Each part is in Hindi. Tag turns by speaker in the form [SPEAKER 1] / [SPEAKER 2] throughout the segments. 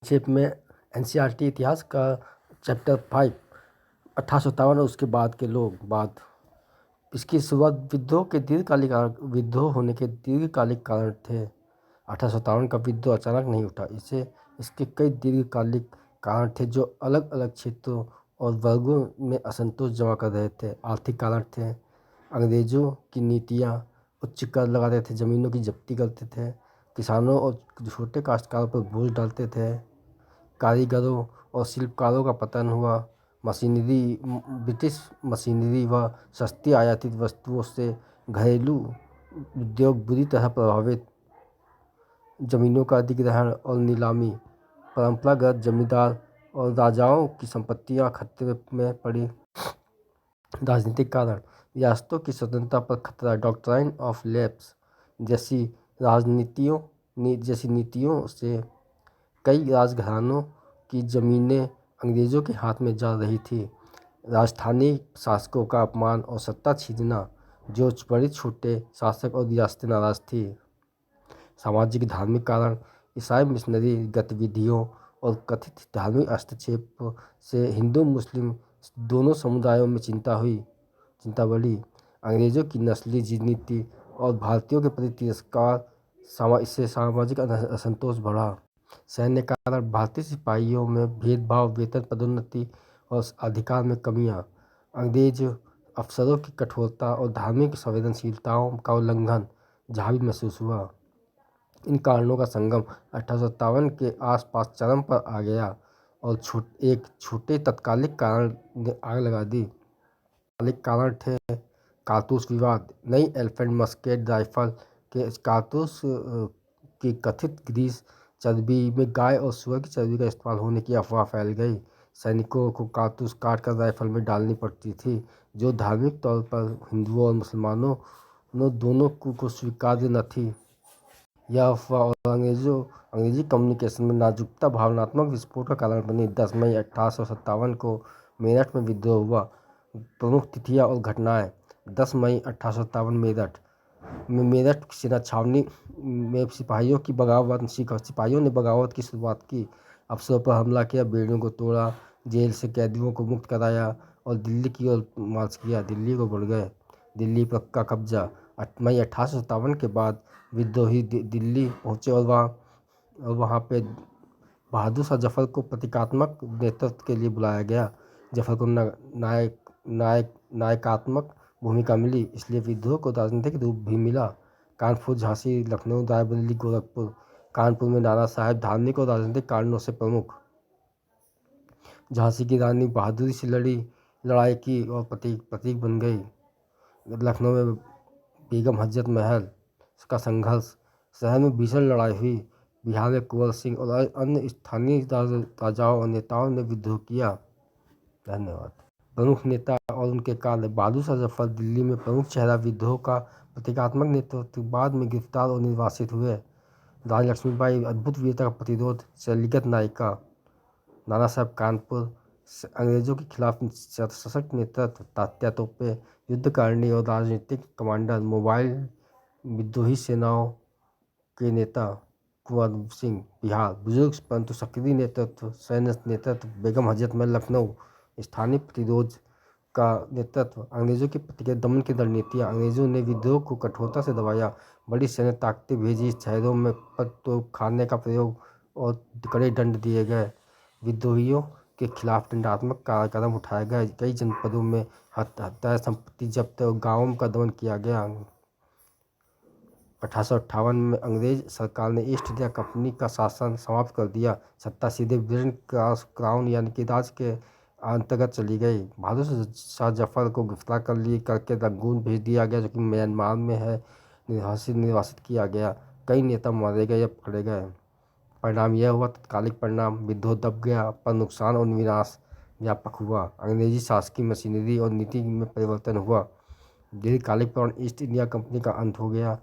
[SPEAKER 1] संक्षेप में एनसीईआरटी इतिहास का चैप्टर 5 1857 और उसके बाद के लोग बाद। इसकी शुरुआत विद्रोह होने के दीर्घकालिक कारण थे। 1857 का विद्रोह अचानक नहीं उठा। इसके कई दीर्घकालिक कारण थे जो अलग अलग क्षेत्रों और वर्गों में असंतोष जमा कर रहे थे। आर्थिक कारण थे, अंग्रेजों की नीतियाँ उच्च कर लगाते थे, ज़मीनों की जब्ती करते थे, किसानों और छोटे काश्तकारों पर बोझ डालते थे, कारीगरों और शिल्पकारों का पतन हुआ, ब्रिटिश मशीनरी व सस्ती आयातित वस्तुओं से घरेलू उद्योग बुरी तरह प्रभावित, जमीनों का अधिग्रहण और नीलामी, परंपरागत जमींदार और राजाओं की संपत्तियां खतरे में पड़ी। राजनीतिक कारण, रियासतों की स्वतंत्रता पर खतरा, डॉक्ट्राइन ऑफ लैप्स जैसी नीतियों से कई राजघरानों की ज़मीनें अंग्रेज़ों के हाथ में जा रही थी। राजस्थानी शासकों का अपमान और सत्ता छीनना, जो बड़े छोटे शासक और रियासतें नाराज थी। सामाजिक धार्मिक कारण, ईसाई मिशनरी गतिविधियों और कथित धार्मिक हस्तक्षेप से हिंदू मुस्लिम दोनों समुदायों में चिंता बढ़ी। अंग्रेज़ों की नस्ली नीति और भारतीयों के प्रति तिरस्कार, इससे सामाजिक असंतोष बढ़ा। सैन्य कारण, भारतीय सिपाहियों में भेदभाव, वेतन, पदोन्नति और अधिकार में कमियां, अंग्रेज अफसरों की कठोरता और धार्मिक संवेदनशीलताओं का उल्लंघन जहाँ भी महसूस हुआ। इन कारणों का संगम 1857 के आसपास चरम पर आ गया और एक छोटे तत्कालिक कारण ने आग लगा दी। तत्कालिक कारण थे कारतूस विवाद। नई एलिफेंट मस्केट राइफल के कारतूस की कथित ग्रीस चर्बी में गाय और सुअर की चर्बी का इस्तेमाल होने की अफवाह फैल गई। सैनिकों को कारतूस काटकर राइफल में डालनी पड़ती थी, जो धार्मिक तौर पर हिंदुओं और मुसलमानों दोनों को स्वीकार्य न थी। यह अफवाह और अंग्रेजी कम्युनिकेशन में नाजुकता भावनात्मक विस्फोट का कारण बनी। 10 मई 1857 को मेरठ में विद्रोह हुआ। प्रमुख तिथियां और घटनाएं: 10 मई 1857 मेरठ सेना छावनी में सिपाहियों ने बगावत की शुरुआत की। अफसरों पर हमला किया, बेड़ियों को तोड़ा, जेल से कैदियों को मुक्त कराया और दिल्ली की ओर मार्च किया। दिल्ली को बढ़ गए। दिल्ली पर का कब्जा। मई 1857 के बाद विद्रोही दिल्ली पहुंचे और वहाँ पे बहादुर शाह जफर को प्रतीकात्मक नेतृत्व के लिए बुलाया गया। जफर को नायकात्मक भूमिका मिली, इसलिए विद्रोह को राजनीतिक रूप भी मिला। कानपुर, झांसी, लखनऊ, रायबरेली, गोरखपुर। कानपुर में नाना साहेब धार्मिक और राजनीतिक कारणों से प्रमुख। झांसी की रानी बहादुरी से लड़ाई की और प्रतीक बन गई। लखनऊ में बेगम हजरत महल का संघर्ष, शहर में भीषण लड़ाई हुई। बिहार में कुंवर सिंह और अन्य स्थानीय राजाओं और नेताओं ने विद्रोह किया। धन्यवाद। प्रमुख नेता और उनके कार्य: बहादुर शाह जफर दिल्ली में प्रमुख चेहरा, विद्रोह का प्रतीकात्मक नेतृत्व, बाद में गिरफ्तार और निर्वासित हुए। रानी लक्ष्मीबाई अद्भुत वीरता का प्रतिरोध, शैलीगत नायिका। नाना साहब कानपुर, अंग्रेजों के खिलाफ सशक्त नेतृत्व, तात्या तोपे, युद्धकारिणी और राजनीतिक कमांडर। मोबाइल विद्रोही सेनाओं के नेता, कुंवर सिंह। बिहार, बुजुर्ग परंतु सक्रिय नेतृत्व, सैन्य नेतृत्व, बेगम हजरत महल। लखनऊ, स्थानीय प्रतिरोध का नेतृत्व, अंग्रेजों के प्रति दमन की रणनीतियाँ। अंग्रेजों ने विद्रोह को कठोरता से दबाया, बड़ी सैन्य ताकतें भेजी, शहरों में तोपखाने का प्रयोग और कड़े दंड दिए गए। विद्रोहियों के खिलाफ दंडात्मक कदम उठाए गए। कई जनपदों में हत्या, संपत्ति जब्त और गांवों का दमन किया गया। 1858 में अंग्रेज सरकार ने ईस्ट इंडिया कंपनी का शासन समाप्त कर दिया। सत्ता सीधे ब्रिटिश क्राउन यानी कि राज के अंतर्गत चली गई। बहादुर शाह जफर को गिरफ्तार करके रंगून भेज दिया गया, जो कि म्यांमार में है। निर्वासित किया गया। कई नेता मारे गए या पकड़े गए। परिणाम यह हुआ, तत्कालिक परिणाम: विद्रोह दब गया, पर नुकसान और विनाश व्यापक हुआ। अंग्रेजी शासकीय मशीनरी और नीति में परिवर्तन हुआ। दीर्घकालिक परिणाम: ईस्ट इंडिया कंपनी का अंत हो गया।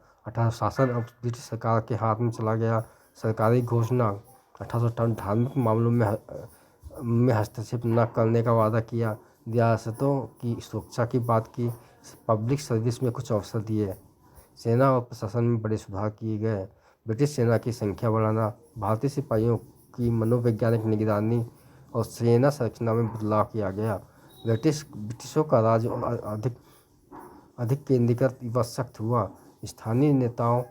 [SPEAKER 1] शासन अब ब्रिटिश सरकार के हाथ में चला गया। सरकारी घोषणा: 1858 धार्मिक मामलों में हस्तक्षेप न करने का वादा किया। रियासतों की सुरक्षा की बात की। पब्लिक सर्विस में कुछ अवसर दिए। सेना और प्रशासन में बड़े सुधार किए गए। ब्रिटिश सेना की संख्या बढ़ाना, भारतीय सिपाहियों की मनोवैज्ञानिक निगरानी और सेना संरचना में बदलाव किया गया। ब्रिटिशों का राज अधिक केंद्रीकृत व सख्त हुआ। स्थानीय नेताओं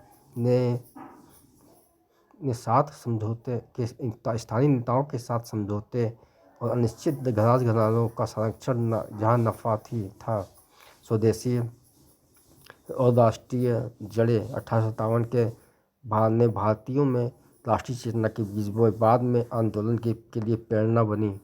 [SPEAKER 1] के साथ समझौते और अनिश्चित राजघरानों का संरक्षण जहाँ नफा था। स्वदेशी और राष्ट्रीय जड़ें 1857 के भारतीयों में राष्ट्रीय चेतना के बीज बोए, बाद में आंदोलन के लिए प्रेरणा बनी।